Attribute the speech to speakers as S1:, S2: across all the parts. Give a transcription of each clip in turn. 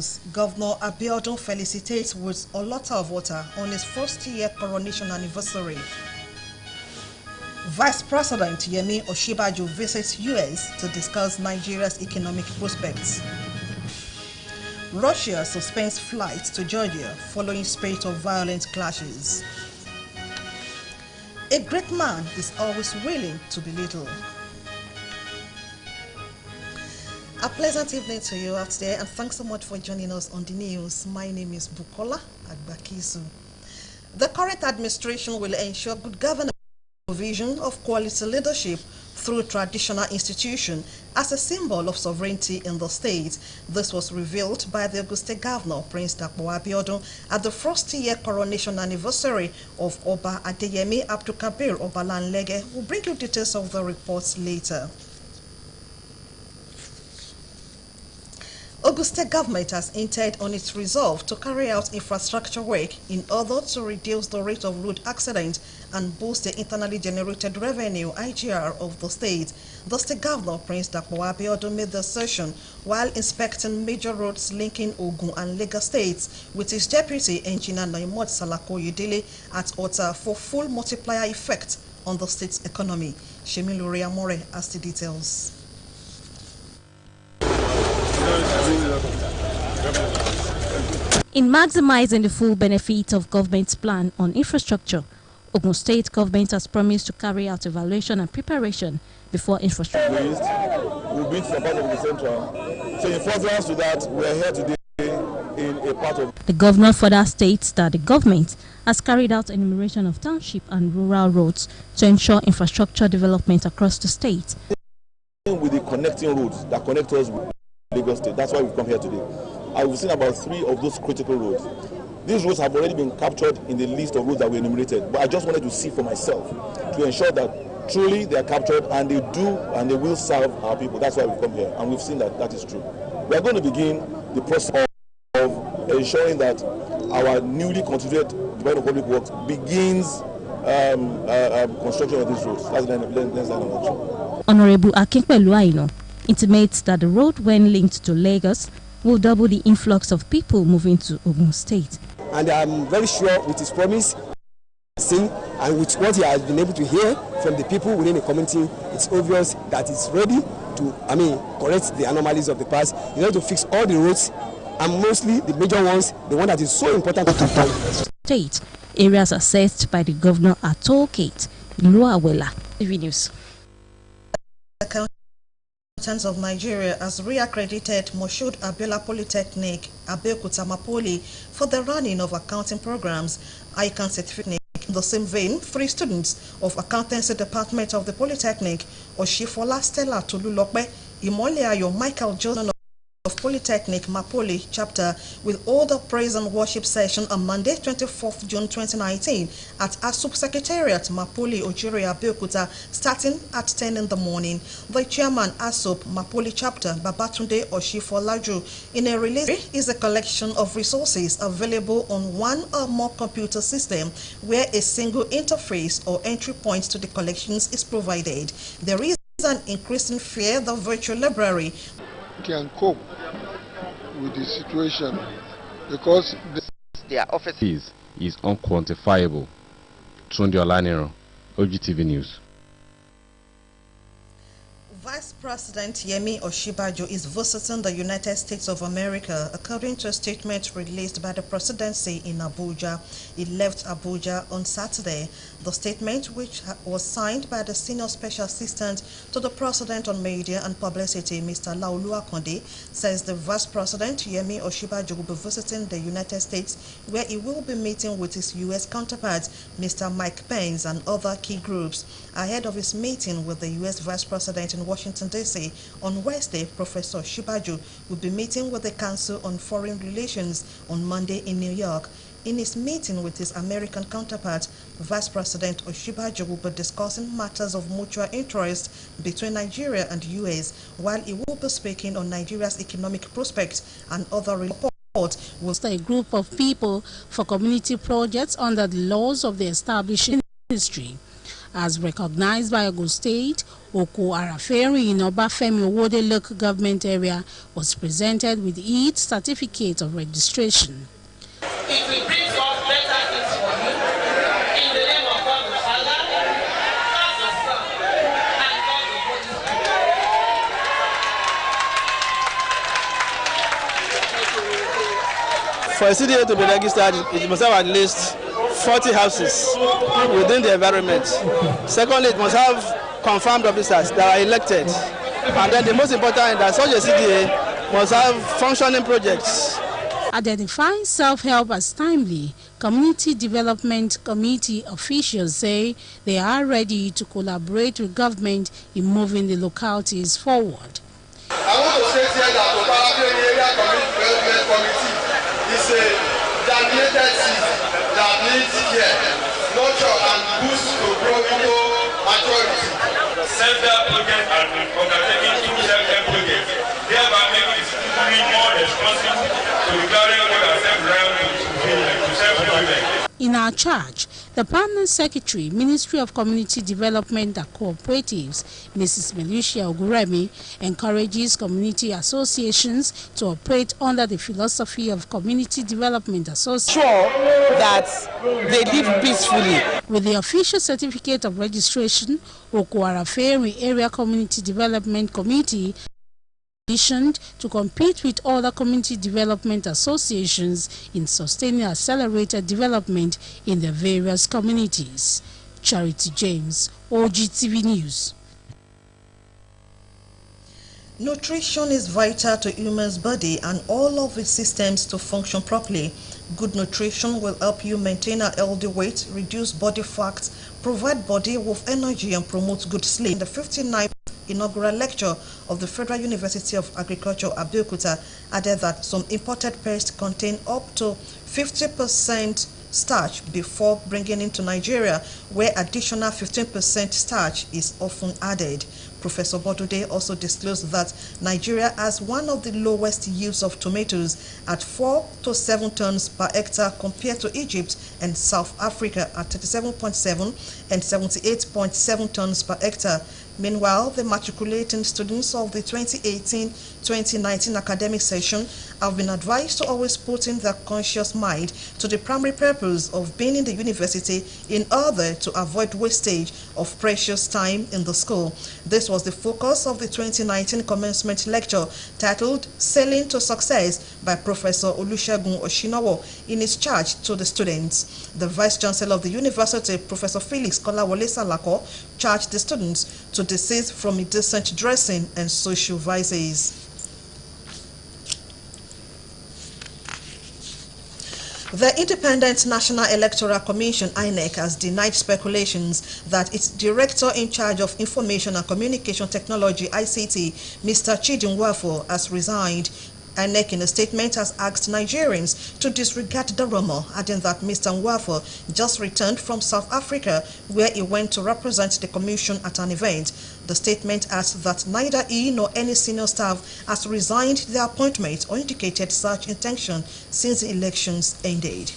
S1: news, Governor Abiodun felicitates with a lot of water on his first-year coronation anniversary. Vice President Yemi Osinbajo visits US to discuss Nigeria's economic prospects. Russia suspends flights to Georgia following spate of violent clashes. A great man is always willing to be little. A pleasant evening to you out there, and thanks so much for joining us on the news. My name is Bukola Agbakisu. The current administration will ensure good governance, provision of quality leadership through traditional institution as a symbol of sovereignty in the state. This was revealed by the Ogun State Governor, Prince Dapo Abiodun, at the first-year coronation anniversary of Oba Adeyemi Abdulkabir Obalanlege. We'll bring you details of the reports later. Ogun State government has hinted on its resolve to carry out infrastructure work in order to reduce the rate of road accidents and boost the internally generated revenue (IGR) of the state. The state governor, Prince Dapo Abiodun, made the assertion while inspecting major roads linking Ogun and Lagos states with his deputy engineer Naimot Salako Yudile at Ota for full multiplier effect on the state's economy. Shemilore Amore has the details.
S2: In maximizing the full benefit of government's plan on infrastructure, Ogun State government has promised to carry out evaluation and preparation before infrastructure.
S3: We've been to the part of the central. So in furtherance to that, we are here today in a part of...
S2: The governor further states that the government has carried out enumeration of township and rural roads to ensure infrastructure development across the state.
S3: With the connecting roads that connect us with Lagos State, that's why we've come here today. I've seen about 3 of those critical roads. These roads have already been captured in the list of roads that we enumerated, but I just wanted to see for myself to ensure that truly they are captured and they do and they will serve our people. That's why we've come here, and we've seen that that is true. We are going to begin the process of ensuring that our newly constituted Department of Public Works begins construction of these roads. That's the next line of action.
S2: Honorable Akinpelu Aino intimates that the road, when linked to Lagos, will double the influx of people moving to Ogun State.
S4: And I'm very sure with his promise, and with what he has been able to hear from the people within the community, it's obvious that it's ready to, correct the anomalies of the past, in order to fix all the roads, and mostly the major ones, the one that is so important to the
S2: state. Areas assessed by the governor are toll gate in Luawela. TV News.
S1: Of Nigeria has reaccredited Moshood Abiola Polytechnic, Abeokuta Mapoli, for the running of accounting programs. ICANN certificate. In the same vein, 3 students of Accountancy Department of the Polytechnic, Oshifola Stella Tolulope, Imoleayo Michael Jordan of Polytechnic Mapoli chapter will hold a praise and worship session on Monday, 24th June 2019 at ASUP Secretariat Mapoli Ojiri Abeokuta starting at 10 in the morning. The chairman ASUP Mapoli chapter, Babatunde Oshifolaju, in a release is a collection of resources available on one or more computer systems where a single interface or entry point to the collections is provided. There is an increasing fear the virtual library
S5: can cope with the situation because
S6: their office is unquantifiable. Tunde Olaniro, Ogtv News.
S1: Vice President Yemi Osinbajo is visiting the United States of America, according to a statement released by the presidency in Abuja. He left Abuja on Saturday. The statement, which was signed by the Senior Special Assistant to the President on Media and Publicity, Mr. Laolu Akonde, says the Vice President Yemi Osinbajo will be visiting the United States, where he will be meeting with his U.S. counterpart, Mr. Mike Pence, and other key groups. Ahead of his meeting with the U.S. Vice President in Washington, D.C. on Wednesday, Professor Osinbajo will be meeting with the Council on Foreign Relations on Monday in New York. In his meeting with his American counterpart, Vice President Osinbajo will be discussing matters of mutual interest between Nigeria and the U.S., while he will be speaking on Nigeria's economic prospects and other reports.
S7: A group of people for community projects under the laws of the established industry. As recognized by Ogun State, Oko Araferi in Obafemi Owode local government area was presented with its certificate of registration.
S8: It will bring forth better things for you in the name of God the Father, God the Son, and God the Holy Spirit.
S9: For a CDA to be registered, it must have at least 40 houses within the environment. Secondly, it must have confirmed officers that are elected. And then the most important is that such a CDA must have functioning projects.
S7: Identifying self-help as timely, Community Development Committee officials say they are ready to collaborate with government in moving the localities forward.
S10: I want to say here that the Ogtv Area Community Development Committee is a germinated seed that needs care, nurture, and boost to grow into maturity. Self-help projects are undertaken through self-help projects, thereby making it more responsible to the carrying out of self-reliance to self-employment.
S7: In our charge, the Permanent Secretary, Ministry of Community Development and Cooperatives, Mrs. Melucia Oguremi, encourages community associations to operate under the philosophy of Community Development Association.
S9: Sure that they live peacefully.
S7: With the official certificate of registration, Oko Araferi Area Community Development Committee to compete with other community development associations in sustaining accelerated development in the various communities. Charity James, Ogtv News.
S1: Nutrition is vital to human's body and all of its systems to function properly. Good nutrition will help you maintain a healthy weight, reduce body fat, provide body with energy, and promote good sleep. The 59th inaugural lecture of the Federal University of Agriculture, Abeokuta, added that some imported pests contain up to 50% starch before bringing into Nigeria, where additional 15% starch is often added. Professor Bodude also disclosed that Nigeria has one of the lowest yields of tomatoes at 4 to 7 tons per hectare compared to Egypt and South Africa at 37.7 and 78.7 tons per hectare. Meanwhile, the matriculating students of the 2018-2019 academic session have been advised to always put in their conscious mind to the primary purpose of being in the university in order to avoid wastage of precious time in the school. This was the focus of the 2019 commencement lecture titled Sailing to Success by Professor Olusegun Oshinowo in his charge to the students. The Vice Chancellor of the University, Professor Felix Kolawole Salako, charged the students to desist from indecent dressing and social vices. The Independent National Electoral Commission, INEC, has denied speculations that its Director in charge of Information and Communication Technology, ICT, Mr. Chidi Nwafo, has resigned. INEC in a statement has asked Nigerians to disregard the rumor, adding that Mr. Nwafo just returned from South Africa, where he went to represent the Commission at an event. The statement adds that neither he nor any senior staff has resigned their appointment or indicated such intention since the elections ended.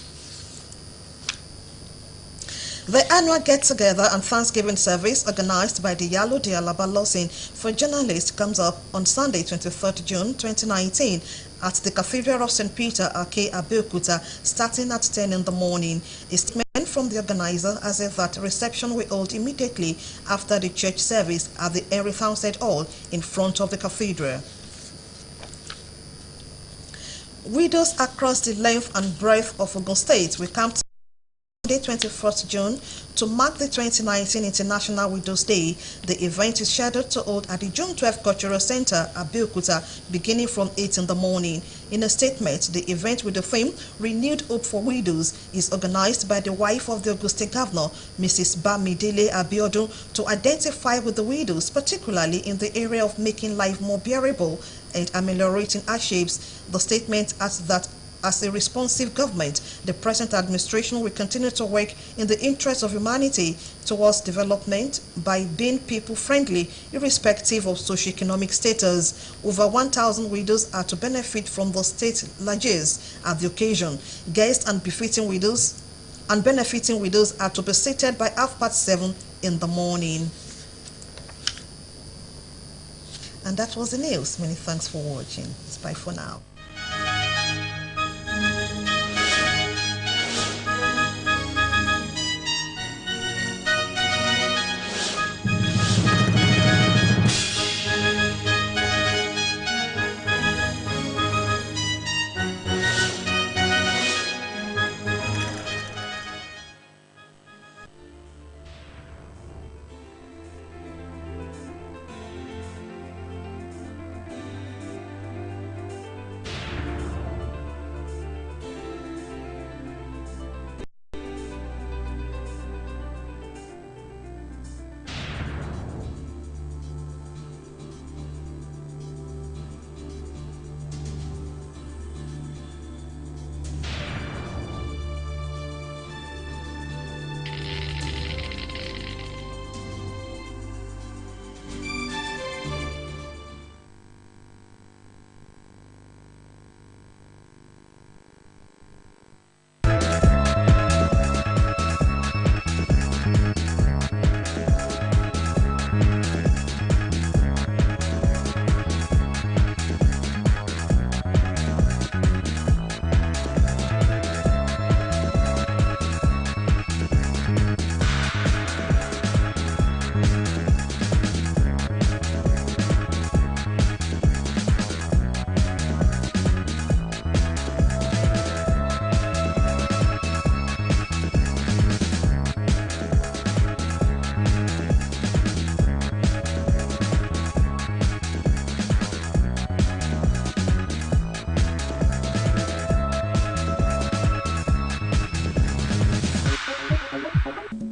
S1: The annual get-together and Thanksgiving service organized by the Yalo de Alaba Lawson for journalists comes up on Sunday, 23rd June 2019 at the Cathedral of St. Peter, Ake, Abeokuta, starting at 10 in the morning. A statement from the organizer has said that reception will hold immediately after the church service at the Henry Townsend Hall in front of the cathedral. Widows across the length and breadth of Ogun State will come Monday, 21st June, to mark the 2019 International Widows Day. The event is scheduled to hold at the June 12 Cultural Center, Abeokuta, beginning from 8 in the morning. In a statement, the event with the theme Renewed Hope for Widows is organized by the wife of the Ogun State Governor, Mrs. Bamidele Abiodun, to identify with the widows, particularly in the area of making life more bearable and ameliorating hardships. The statement adds that as a responsive government, the present administration will continue to work in the interest of humanity towards development by being people-friendly, irrespective of socioeconomic status. Over 1,000 widows are to benefit from the state largesse at the occasion. Guests and benefiting widows are to be seated by 7:30 in the morning. And that was the news. Many thanks for watching. It's bye for now.